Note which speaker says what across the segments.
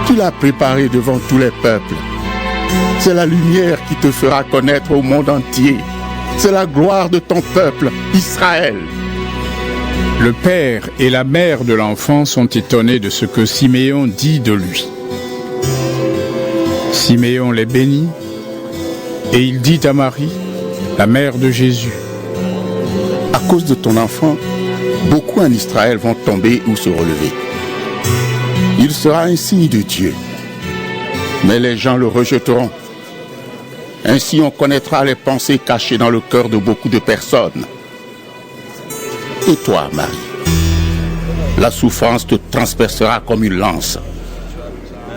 Speaker 1: Tu l'as préparé devant tous les peuples. C'est la lumière qui te fera connaître au monde entier. C'est la gloire de ton peuple, Israël.
Speaker 2: Le père et la mère de l'enfant sont étonnés de ce que Siméon dit de lui. Siméon les bénit et il dit à Marie, la mère de Jésus:
Speaker 1: À cause de ton enfant, beaucoup en Israël vont tomber ou se relever. Il sera un signe de Dieu, mais les gens le rejetteront. Ainsi on connaîtra les pensées cachées dans le cœur de beaucoup de personnes. Et toi, Marie, la souffrance te transpercera comme une lance.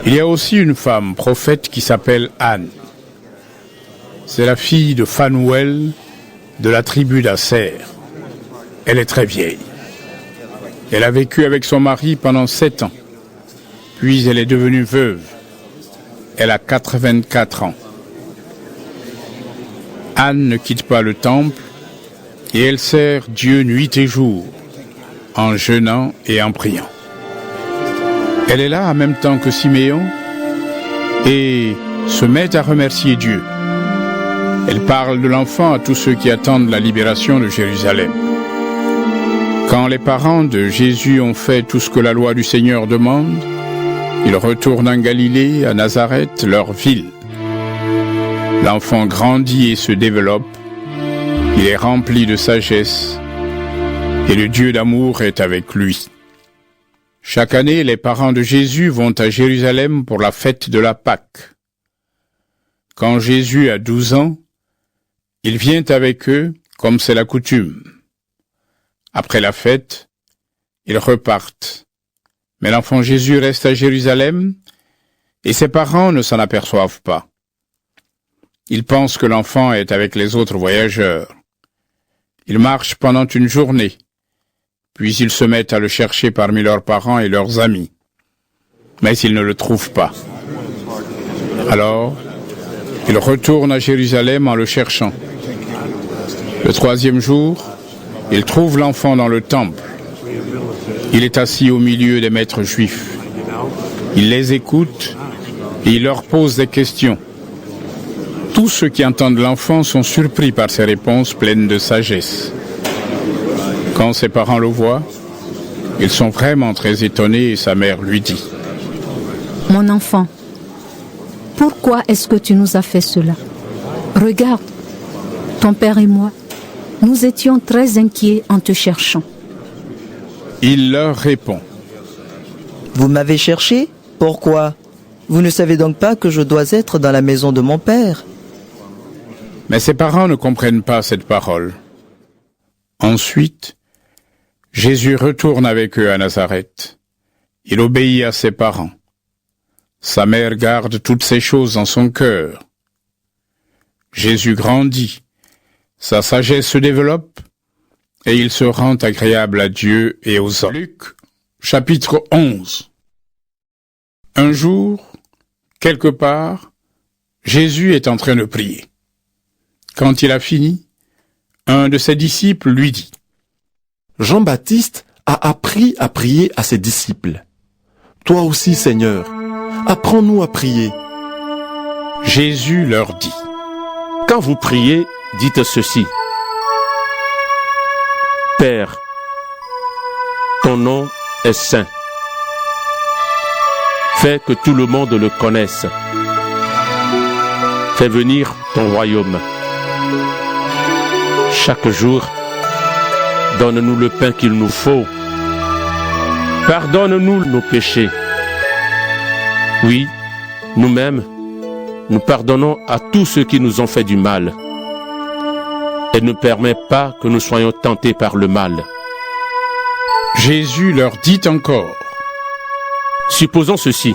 Speaker 2: Il y a aussi une femme prophète qui s'appelle Anne. C'est la fille de Phanouel de la tribu d'Asser. Elle est très vieille. Elle a vécu avec son mari pendant 7 ans. Puis elle est devenue veuve. Elle a 84 ans. Anne ne quitte pas le temple et elle sert Dieu nuit et jour, en jeûnant et en priant. Elle est là en même temps que Siméon et se met à remercier Dieu. Elle parle de l'enfant à tous ceux qui attendent la libération de Jérusalem. Quand les parents de Jésus ont fait tout ce que la loi du Seigneur demande, ils retournent en Galilée, à Nazareth, leur ville. L'enfant grandit et se développe. Il est rempli de sagesse et le Dieu d'amour est avec lui. Chaque année, les parents de Jésus vont à Jérusalem pour la fête de la Pâque. Quand Jésus a 12 ans, il vient avec eux comme c'est la coutume. Après la fête, ils repartent. Mais l'enfant Jésus reste à Jérusalem et ses parents ne s'en aperçoivent pas. Ils pensent que l'enfant est avec les autres voyageurs. Ils marchent pendant une journée, puis ils se mettent à le chercher parmi leurs parents et leurs amis. Mais ils ne le trouvent pas. Alors, ils retournent à Jérusalem en le cherchant. Le 3e jour, ils trouvent l'enfant dans le temple. Il est assis au milieu des maîtres juifs. Il les écoute et il leur pose des questions. Tous ceux qui entendent l'enfant sont surpris par ses réponses pleines de sagesse. Quand ses parents le voient, ils sont vraiment très étonnés et sa mère lui dit:
Speaker 3: Mon enfant, pourquoi est-ce que tu nous as fait cela? Regarde, ton père et moi, nous étions très inquiets en te cherchant.
Speaker 2: Il leur répond:
Speaker 4: Vous m'avez cherché? Pourquoi? Vous ne savez donc pas que je dois être dans la maison de mon père?
Speaker 2: Mais ses parents ne comprennent pas cette parole. Ensuite, Jésus retourne avec eux à Nazareth. Il obéit à ses parents. Sa mère garde toutes ces choses dans son cœur. Jésus grandit, sa sagesse se développe, et il se rend agréable à Dieu et aux hommes. Luc, chapitre 11. Un jour, quelque part, Jésus est en train de prier. Quand il a fini, un de ses disciples lui dit:
Speaker 5: Jean-Baptiste a appris à prier à ses disciples. Toi aussi, Seigneur, apprends-nous à prier.
Speaker 2: Jésus leur dit:
Speaker 6: Quand vous priez, dites ceci. Père, ton nom est saint. Fais que tout le monde le connaisse. Fais venir ton royaume. Chaque jour, donne-nous le pain qu'il nous faut. Pardonne-nous nos péchés. Oui, nous-mêmes, nous pardonnons à tous ceux qui nous ont fait du mal. Et ne permets pas que nous soyons tentés par le mal.
Speaker 2: Jésus leur dit encore:
Speaker 6: Supposons ceci.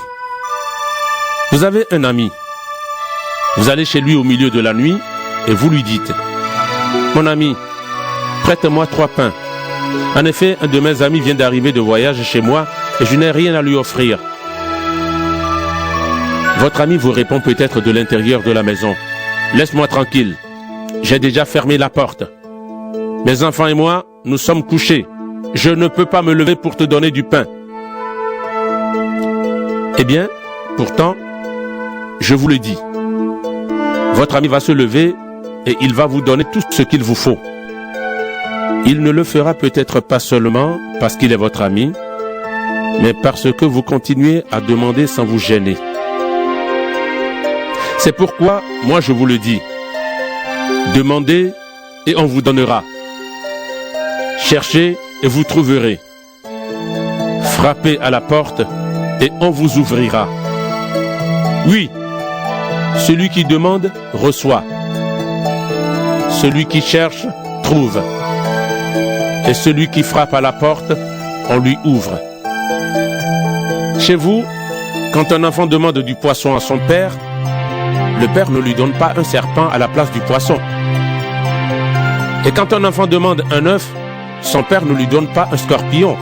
Speaker 6: Vous avez un ami. Vous allez chez lui au milieu de la nuit et vous lui dites: Mon ami, prête-moi 3 pains. En effet, un de mes amis vient d'arriver de voyage chez moi et je n'ai rien à lui offrir. Votre ami vous répond peut-être de l'intérieur de la maison: Laisse-moi tranquille, j'ai déjà fermé la porte. Mes enfants et moi, nous sommes couchés. Je ne peux pas me lever pour te donner du pain. Eh bien, Pourtant, je vous le dis, votre ami va se lever et il va vous donner tout ce qu'il vous faut. Il ne le fera peut-être pas seulement parce qu'il est votre ami, mais parce que vous continuez à demander sans vous gêner. C'est pourquoi, moi je vous le dis, demandez et on vous donnera. Cherchez et vous trouverez. Frappez à la porte et on vous ouvrira. Oui, celui qui demande reçoit. Celui qui cherche trouve. Et celui qui frappe à la porte, on lui ouvre. Chez vous, quand un enfant demande du poisson à son père, le père ne lui donne pas un serpent à la place du poisson. Et quand un enfant demande un œuf, son père ne lui donne pas un scorpion.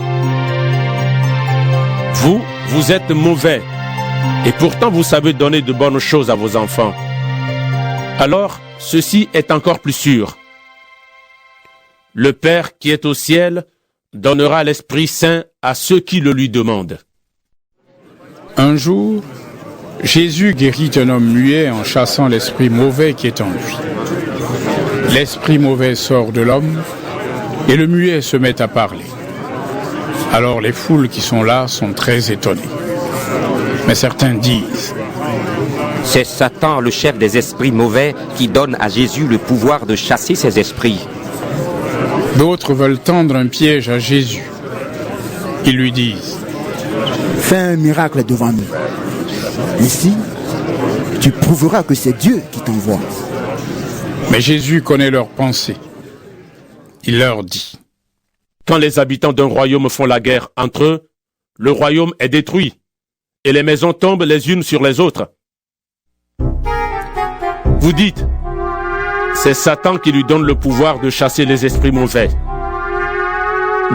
Speaker 6: Vous, vous êtes mauvais, et pourtant vous savez donner de bonnes choses à vos enfants. Alors, ceci est encore plus sûr. Le Père qui est au ciel donnera l'Esprit Saint à ceux qui le lui demandent.
Speaker 2: Un jour, Jésus guérit un homme muet en chassant l'esprit mauvais qui est en lui. L'esprit mauvais sort de l'homme et le muet se met à parler. Alors les foules qui sont là sont très étonnées. Mais certains disent:
Speaker 7: c'est Satan, le chef des esprits mauvais, qui donne à Jésus le pouvoir de chasser ces esprits.
Speaker 2: D'autres veulent tendre un piège à Jésus. Ils lui disent:
Speaker 8: fais un miracle devant nous. Ici, tu prouveras que c'est Dieu qui t'envoie.
Speaker 2: Mais Jésus connaît leurs pensées. Il leur dit:
Speaker 6: quand les habitants d'un royaume font la guerre entre eux, le royaume est détruit, et les maisons tombent les unes sur les autres. Vous dites, c'est Satan qui lui donne le pouvoir de chasser les esprits mauvais.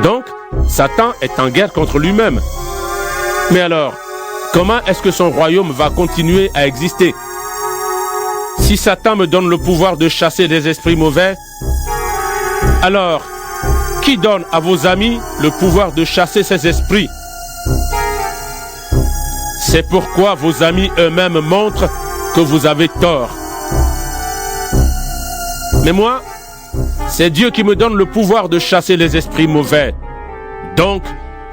Speaker 6: Donc, Satan est en guerre contre lui-même. Mais alors, comment est-ce que son royaume va continuer à exister? Si Satan me donne le pouvoir de chasser des esprits mauvais, alors, qui donne à vos amis le pouvoir de chasser ces esprits? C'est pourquoi vos amis eux-mêmes montrent que vous avez tort. Mais moi, c'est Dieu qui me donne le pouvoir de chasser les esprits mauvais. Donc,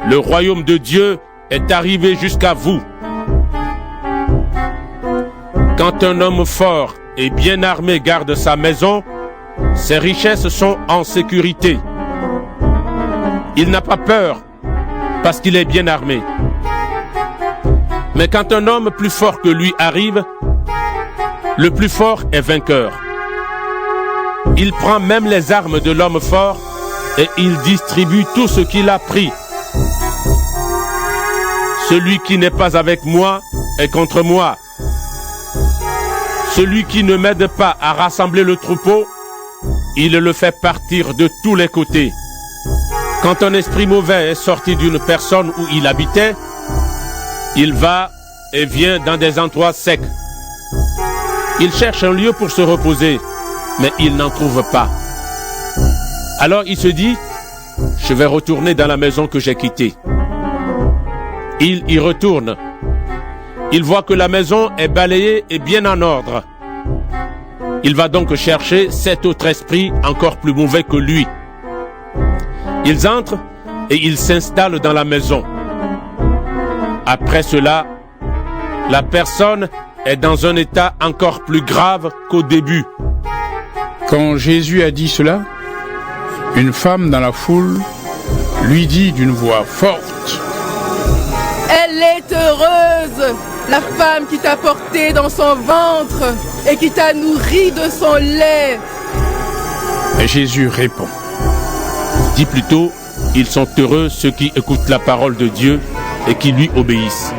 Speaker 6: le royaume de Dieu est arrivé jusqu'à vous. Quand un homme fort et bien armé garde sa maison, ses richesses sont en sécurité. Il n'a pas peur parce qu'il est bien armé. Mais quand un homme plus fort que lui arrive, le plus fort est vainqueur. Il prend même les armes de l'homme fort et il distribue tout ce qu'il a pris. Celui qui n'est pas avec moi est contre moi. Celui qui ne m'aide pas à rassembler le troupeau, il le fait partir de tous les côtés. Quand un esprit mauvais est sorti d'une personne où il habitait, il va et vient dans des endroits secs. Il cherche un lieu pour se reposer, mais il n'en trouve pas. Alors il se dit, je vais retourner dans la maison que j'ai quittée. Il y retourne. Il voit que la maison est balayée et bien en ordre. Il va donc chercher 7 autres esprits encore plus mauvais que lui. Ils entrent et ils s'installent dans la maison. Après cela, la personne est dans un état encore plus grave qu'au début.
Speaker 2: Quand Jésus a dit cela, une femme dans la foule lui dit d'une voix forte:
Speaker 9: elle est heureuse, la femme qui t'a porté dans son ventre et qui t'a nourri de son lait.
Speaker 2: Et Jésus répond:
Speaker 6: dis plutôt, ils sont heureux ceux qui écoutent la parole de Dieu et qui lui obéissent.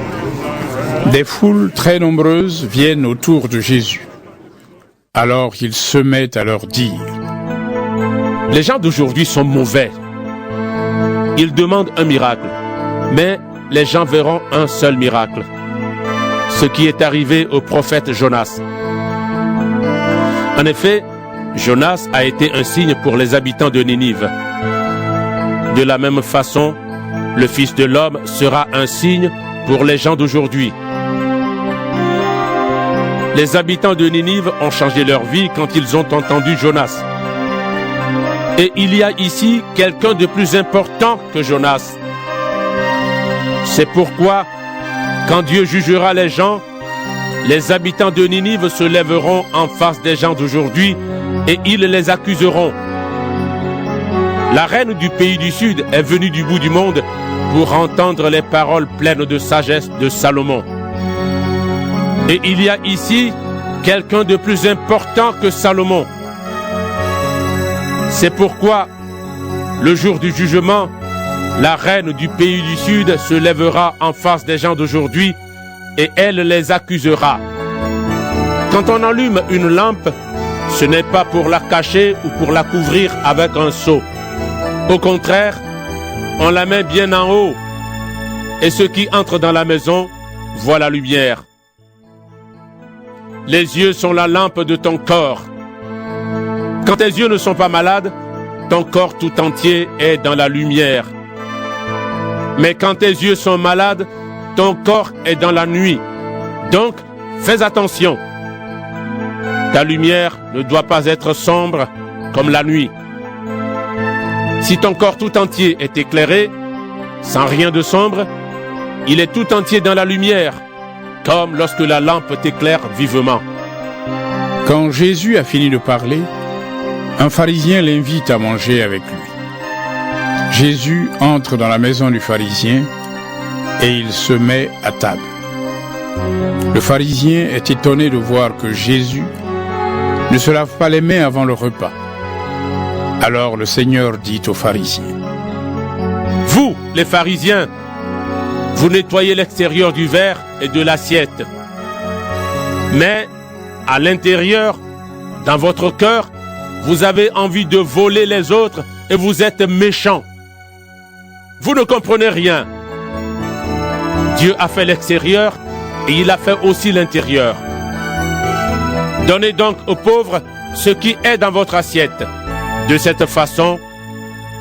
Speaker 2: Des foules très nombreuses viennent autour de Jésus. Alors il se met à leur dire:
Speaker 6: les gens d'aujourd'hui sont mauvais. Ils demandent un miracle, mais les gens verront un seul miracle. Ce qui est arrivé au prophète Jonas. En effet, Jonas a été un signe pour les habitants de Ninive. De la même façon, le Fils de l'homme sera un signe pour les gens d'aujourd'hui. Les habitants de Ninive ont changé leur vie quand ils ont entendu Jonas. Et il y a ici quelqu'un de plus important que Jonas. C'est pourquoi, quand Dieu jugera les gens, les habitants de Ninive se lèveront en face des gens d'aujourd'hui et ils les accuseront. La reine du pays du Sud est venue du bout du monde pour entendre les paroles pleines de sagesse de Salomon. Et il y a ici quelqu'un de plus important que Salomon. C'est pourquoi, le jour du jugement, la reine du pays du Sud se lèvera en face des gens d'aujourd'hui et elle les accusera. Quand on allume une lampe, ce n'est pas pour la cacher ou pour la couvrir avec un seau. Au contraire, on la met bien en haut et ceux qui entrent dans la maison voient la lumière. Les yeux sont la lampe de ton corps. Quand tes yeux ne sont pas malades, ton corps tout entier est dans la lumière. Mais quand tes yeux sont malades, ton corps est dans la nuit. Donc, fais attention. Ta lumière ne doit pas être sombre comme la nuit. Si ton corps tout entier est éclairé, sans rien de sombre, il est tout entier dans la lumière, comme lorsque la lampe t'éclaire vivement.
Speaker 2: Quand Jésus a fini de parler, un pharisien l'invite à manger avec lui. Jésus entre dans la maison du pharisien et il se met à table. Le pharisien est étonné de voir que Jésus ne se lave pas les mains avant le repas. Alors le Seigneur dit aux pharisiens:
Speaker 6: Vous, les pharisiens, vous nettoyez l'extérieur du verre et de l'assiette. Mais à l'intérieur, dans votre cœur, vous avez envie de voler les autres et vous êtes méchants. Vous ne comprenez rien. Dieu a fait l'extérieur et il a fait aussi l'intérieur. Donnez donc aux pauvres ce qui est dans votre assiette. De cette façon,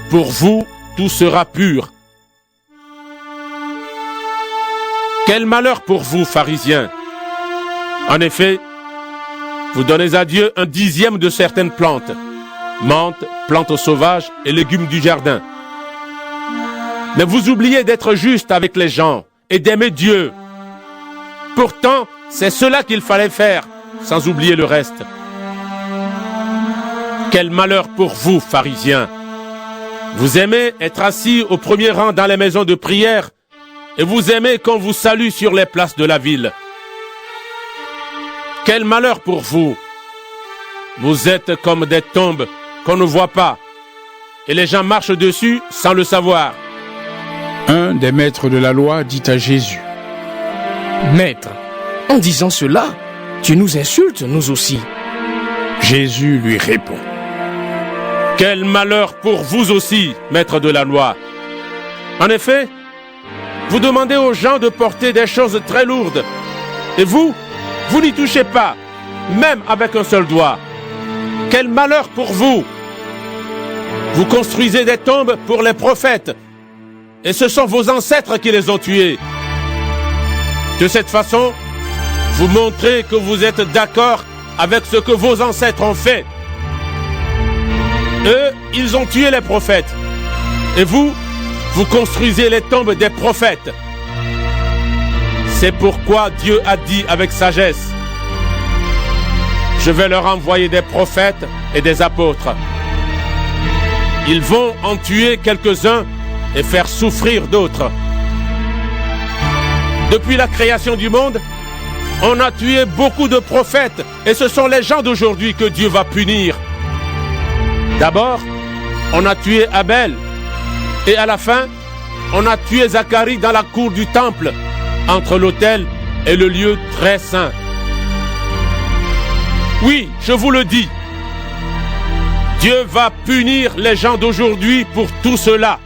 Speaker 6: pour vous, tout sera pur. Quel malheur pour vous, pharisiens! En effet, vous donnez à Dieu 1/10 de certaines plantes, menthe, plantes sauvages et légumes du jardin. Mais vous oubliez d'être juste avec les gens et d'aimer Dieu. Pourtant, c'est cela qu'il fallait faire, sans oublier le reste. Quel malheur pour vous, pharisiens! Vous aimez être assis au premier rang dans les maisons de prière et vous aimez qu'on vous salue sur les places de la ville. Quel malheur pour vous! Vous êtes comme des tombes qu'on ne voit pas et les gens marchent dessus sans le savoir.
Speaker 2: Un des maîtres de la loi dit à Jésus:
Speaker 10: Maître, en disant cela, tu nous insultes, nous aussi.
Speaker 2: Jésus lui répond:
Speaker 6: Quel malheur pour vous aussi, maître de la loi! En effet, vous demandez aux gens de porter des choses très lourdes. Et vous n'y touchez pas, même avec un seul doigt. Quel malheur pour vous! Vous construisez des tombes pour les prophètes. Et ce sont vos ancêtres qui les ont tués. De cette façon, vous montrez que vous êtes d'accord avec ce que vos ancêtres ont fait. Eux, ils ont tué les prophètes. Et vous construisez les tombes des prophètes. C'est pourquoi Dieu a dit avec sagesse: Je vais leur envoyer des prophètes et des apôtres. Ils vont en tuer quelques-uns et faire souffrir d'autres. Depuis la création du monde, on a tué beaucoup de prophètes et ce sont les gens d'aujourd'hui que Dieu va punir. D'abord, on a tué Abel et à la fin, on a tué Zacharie dans la cour du temple, entre l'autel et le lieu très saint. Oui, je vous le dis, Dieu va punir les gens d'aujourd'hui pour tout cela.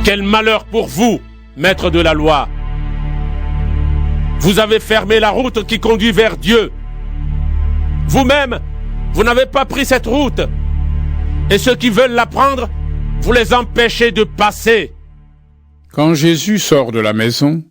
Speaker 6: Quel malheur pour vous, maître de la loi! Vous avez fermé la route qui conduit vers Dieu. Vous-même, vous n'avez pas pris cette route. Et ceux qui veulent la prendre, vous les empêchez de passer.
Speaker 2: Quand Jésus sort de la maison,